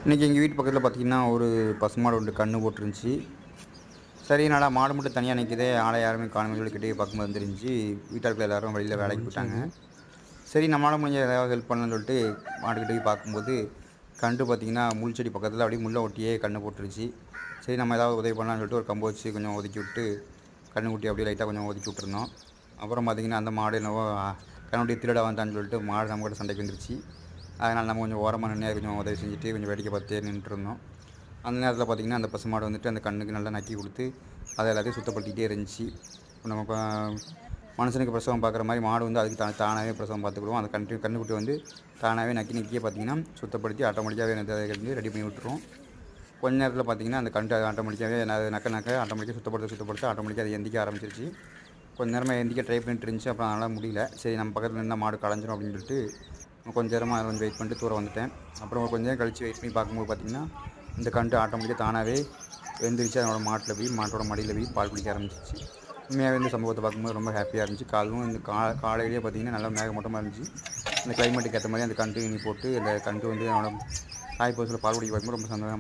இன்றைக்கி எங்கள் வீட்டு பக்கத்தில் பார்த்திங்கன்னா ஒரு பசுமாடு ஒன்று கன்று போட்டுருந்துச்சி. சரி நல்லா மாடு மட்டும் தனியாக நிற்கிதே, ஆளை யாருமே காணுமேன்னு சொல்லி கிட்டே பார்க்கும்போது தெரிஞ்சுச்சு, வீட்டாளுக்கு எல்லாரும் வெளியில் வேலைக்கு போயிட்டாங்க. சரி நம்மளால் முடிஞ்ச ஏதாவது ஹெல்ப் பண்ணலான்னு சொல்லிட்டு மாட்டுக்கிட்ட போய் பார்க்கும்போது கன்று பார்த்திங்கன்னா முள் செடி பக்கத்தில் அப்படியே முள்ளை ஒட்டியே கன்று போட்டுருச்சு. சரி நம்ம ஏதாவது உதவி பண்ணலான்னு சொல்லிட்டு ஒரு கம்பு வச்சு கொஞ்சம் ஒதுக்கி விட்டு கன்றுக்குட்டி அப்படியே லைட்டாக கொஞ்சம் ஒதுக்கி விட்டுருந்தோம். அப்புறம் பார்த்திங்கன்னா அந்த மாடு என்னவோ கன்றுக்குட்டி திருட வந்தான்னு சொல்லிட்டு மாடு நம்மக்கிட்ட சண்டைக்கு வந்துருச்சு. அதனால் நம்ம கொஞ்சம் ஓரமாக நின்று கொஞ்சம் உதவி செஞ்சுட்டு கொஞ்சம் வேடிக்கை பார்த்துட்டே நின்றுருந்தோம். அந்த நேரத்தில் பார்த்திங்கன்னா அந்த பசுமாடு வந்துட்டு அந்த கண்ணுக்கு நல்லா நக்கி கொடுத்து அதை எல்லாத்தையும் சுத்தப்படுத்திக்கிட்டே இருந்துச்சு. நம்ம இப்போ மனுஷனுக்கு பிரசவம் பார்க்குற மாதிரி மாடு வந்து அதுக்கு தானாகவே பிரசவம் பார்த்துக்கிடுவோம். அந்த கன்றுக்குட்டி வந்து தானாகவே நக்கியே பார்த்திங்கன்னா சுத்தப்படுத்தி ஆட்டோமேட்டிக்காகவே வந்து ரெடி பண்ணி விட்டுரும். கொஞ்ச நேரத்தில் பார்த்திங்கன்னா அந்த கன்று ஆட்டோமேட்டிக்காகவே நக்க ஆட்டோமேட்டிக்காக சுத்தப்படுத்த ஆட்டோமேட்டிக்காக அது எந்திக்க ஆரம்பிச்சிருச்சு. கொஞ்சம் நேரமாக எந்திக்க ட்ரை பண்ணிட்டு இருந்துச்சு. அப்புறம் அதனால் முடியல. சரி நம்ம பக்கத்தில் இருந்தால் மாடு களைஞ்சிரும் அப்படின்னு சொல்லிட்டு கொஞ்சம் நேரமாக கொஞ்சம் வெயிட் பண்ணிட்டு தூரம் வந்துட்டேன். அப்புறம் கொஞ்சம் நேரம் கழித்து வெயிட் பண்ணி பார்க்கும்போது பார்த்திங்கன்னா இந்த கன்று ஆட்டோமேட்டிக்காக தானாகவே வெந்துருச்சு. அதனோட மாட்டோட மடியில் போய் பால் குடிக்க ஆரம்பிச்சிச்சு. உண்மையாகவே இந்த சம்பவத்தை பார்க்கும்போது ரொம்ப ஹாப்பியாக இருந்துச்சு. இந்த காலையிலேயே பார்த்திங்கன்னா நல்லா மேகமூட்டமாக இருந்துச்சு. இந்த கிளைமேட்டுக்கு ஏற்ற மாதிரி அந்த கன்று போட்டு அந்த கன்று வந்து என்னோட தாய் பசுவில் பால் குடிக்க பார்க்கும்போது ரொம்ப சந்தோஷம்.